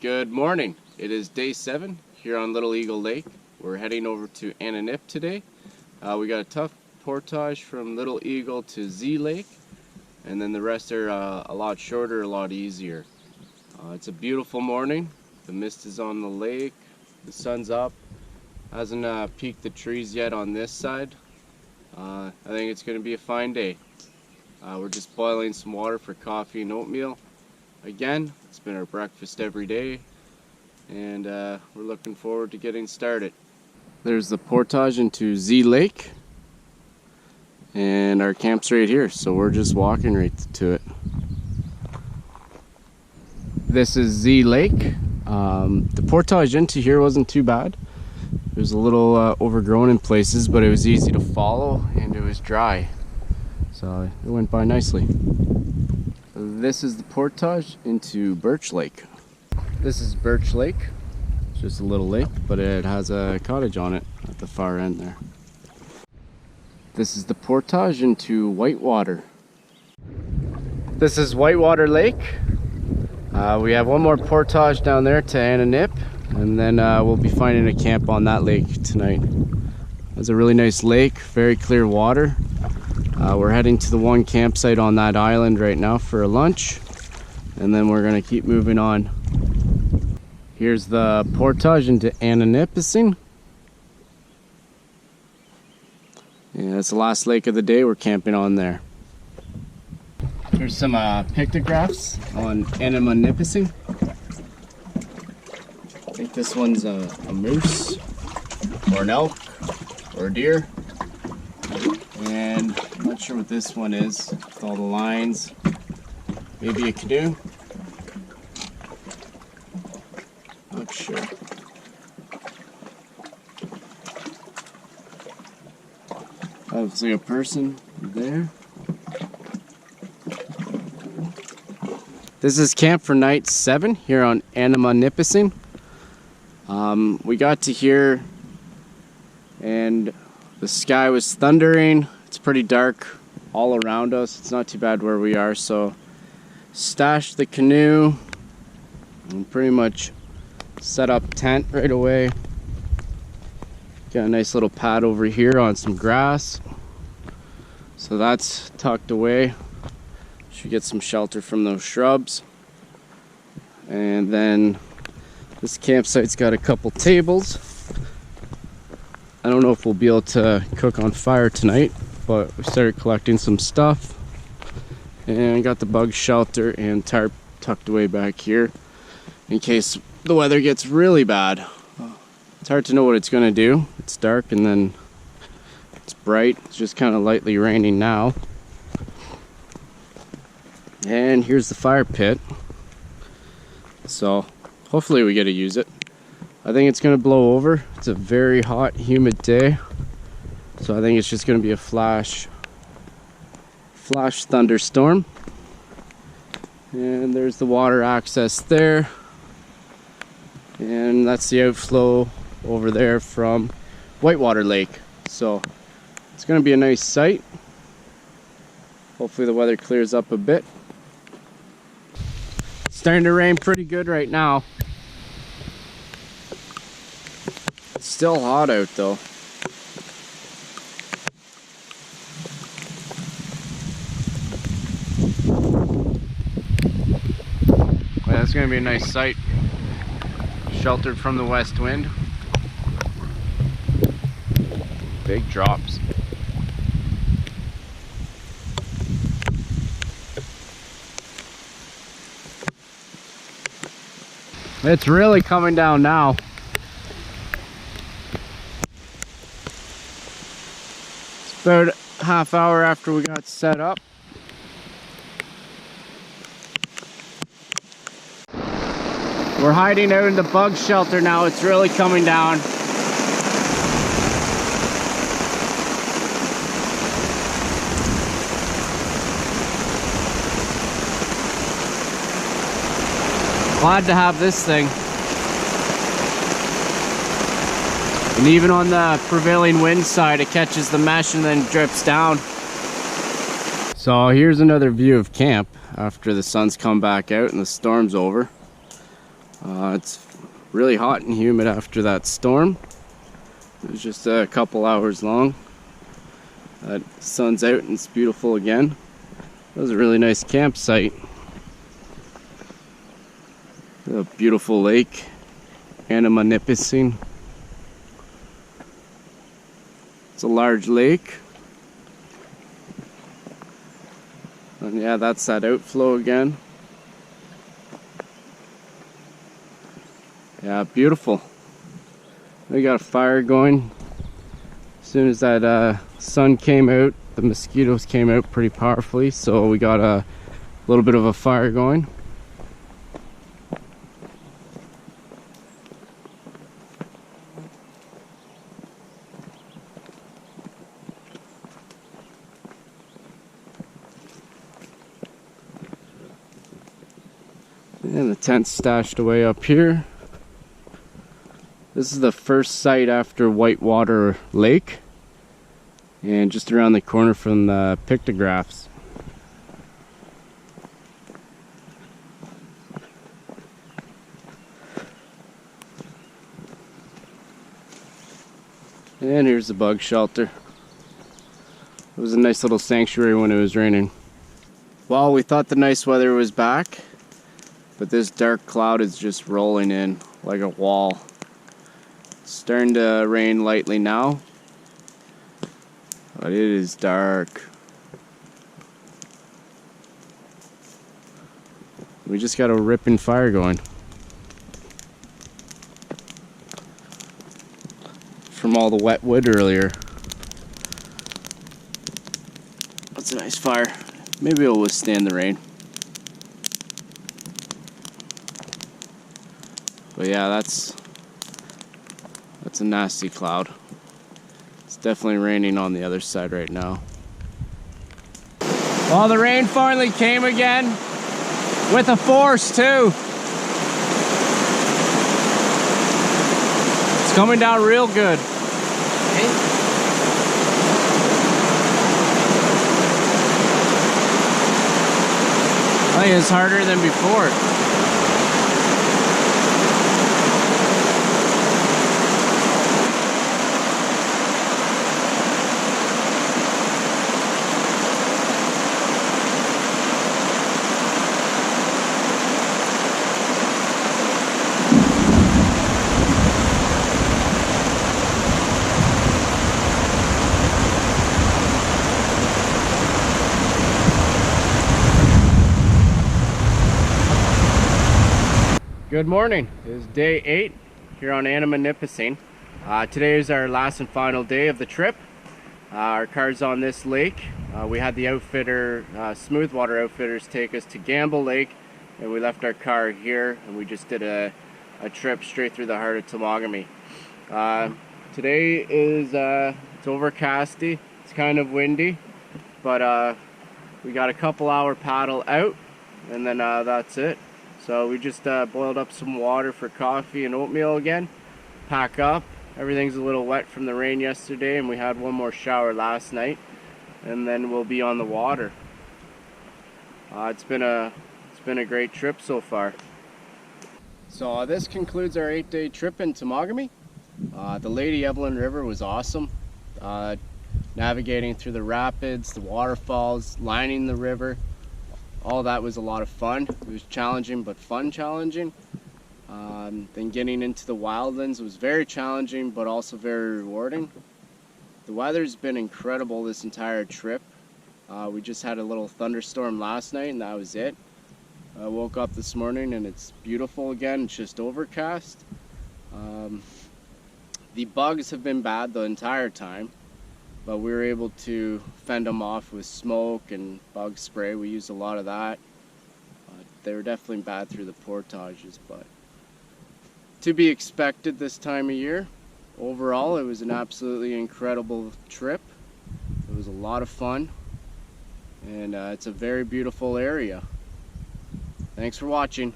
Good morning. It is day 7 here on Little Eagle Lake. We're heading over to Anima Nip today. We got a tough portage from Little Eagle to Z Lake, and then the rest are a lot shorter, a lot easier. It's a beautiful morning. The mist is on the lake. The sun's up. Hasn't peaked the trees yet on this side. I think it's going to be a fine day. We're just boiling some water for coffee and oatmeal. Again, it's been our breakfast every day, and we're looking forward to getting started. There's the portage into Z Lake, and our camp's right here, so we're just walking right to it. This is Z Lake. The portage into here wasn't too bad. It was a little overgrown in places, but it was easy to follow and it was dry, so it went by nicely. This is the portage into Birch Lake. This is Birch Lake. It's just a little lake, but it has a cottage on it at the far end there. This is the portage into Whitewater. This is Whitewater Lake. We have one more portage down there to Anima Nip, and then we'll be finding a camp on that lake tonight. It's a really nice lake, very clear water. We're heading to the one campsite on that island right now for a lunch, and then we're gonna keep moving on. Here's the portage into Anima Nipissing. Yeah, that's the last lake of the day. We're camping on there. Here's some pictographs on Anima Nipissing. I think this one's a moose, or an elk, or a deer. And I'm not sure what this one is with all the lines. Maybe a canoe? Not sure. Obviously a person there. This is camp for night 7 here on Anima Nipissing. We got to here and the sky was thundering. It's pretty dark all around us. It's not too bad where we are, so stashed the canoe and pretty much set up tent right away. Got a nice little pad over here on some grass, so that's tucked away. Should get some shelter from those shrubs. And then this campsite's got a couple tables. I don't know if we'll be able to cook on fire tonight, but we started collecting some stuff, and got the bug shelter and tarp tucked away back here in case the weather gets really bad. It's hard to know what it's gonna do. It's dark and then it's bright. It's just kind of lightly raining now. And here's the fire pit, so hopefully we get to use it. I think it's gonna blow over. It's a very hot, humid day, so I think it's just gonna be a flash thunderstorm. And there's the water access there, and that's the outflow over there from Whitewater Lake. So it's gonna be a nice sight. Hopefully the weather clears up a bit. It's starting to rain pretty good right now. It's still hot out though. Well, that's gonna be a nice sight. Sheltered from the west wind. Big drops. It's really coming down now. It's about a half hour after we got set up. We're hiding out in the bug shelter now. It's really coming down. Glad to have this thing. And even on the prevailing wind side, it catches the mesh and then drips down. So here's another view of camp after the sun's come back out and the storm's over. It's really hot and humid after that storm. It was just a couple hours long. Sun's out and it's beautiful again. That was a really nice campsite. A beautiful lake, Anima Nipissing. It's a large lake. And yeah, that's that outflow again. Yeah, beautiful. We got a fire going. As soon as that sun came out, the mosquitoes came out pretty powerfully, so we got a little bit of a fire going. And the tent's stashed away up here. This is the first site after Whitewater Lake, and just around the corner from the Pictographs. And here's the bug shelter. It was a nice little sanctuary when it was raining. Well, we thought the nice weather was back, but this dark cloud is just rolling in like a wall. It's starting to rain lightly now, but it is dark. We just got a ripping fire going from all the wet wood earlier. That's a nice fire. Maybe it'll withstand the rain. But yeah, that's a nasty cloud. It's definitely raining on the other side right now. Well, the rain finally came again, with a force too. It's coming down real good. I think it's harder than before. Good morning. It is day 8 here on Anima Nipissing. Today is our last and final day of the trip. Our car's on this lake. We had the outfitter, Smooth Water Outfitters, take us to Gamble Lake, and we left our car here, and we just did a trip straight through the heart of Temagami. Today is it's overcasty. It's kind of windy, but we got a couple hour paddle out, and then that's it. So we just boiled up some water for coffee and oatmeal again. Pack up. Everything's a little wet from the rain yesterday, and we had one more shower last night, and then we'll be on the water. It's been a great trip so far. So this concludes our 8-day trip in Temagami. The Lady Evelyn River was awesome. Navigating through the rapids, the waterfalls, lining the river. All that was a lot of fun. It was challenging, but fun challenging. Then getting into the wildlands was very challenging, but also very rewarding. The weather's been incredible this entire trip. We just had a little thunderstorm last night, and that was it. I woke up this morning and it's beautiful again. It's just overcast. The bugs have been bad the entire time, but we were able to fend them off with smoke and bug spray. We used a lot of that. They were definitely bad through the portages, but to be expected this time of year. Overall, it was an absolutely incredible trip. It was a lot of fun, and it's a very beautiful area. Thanks for watching.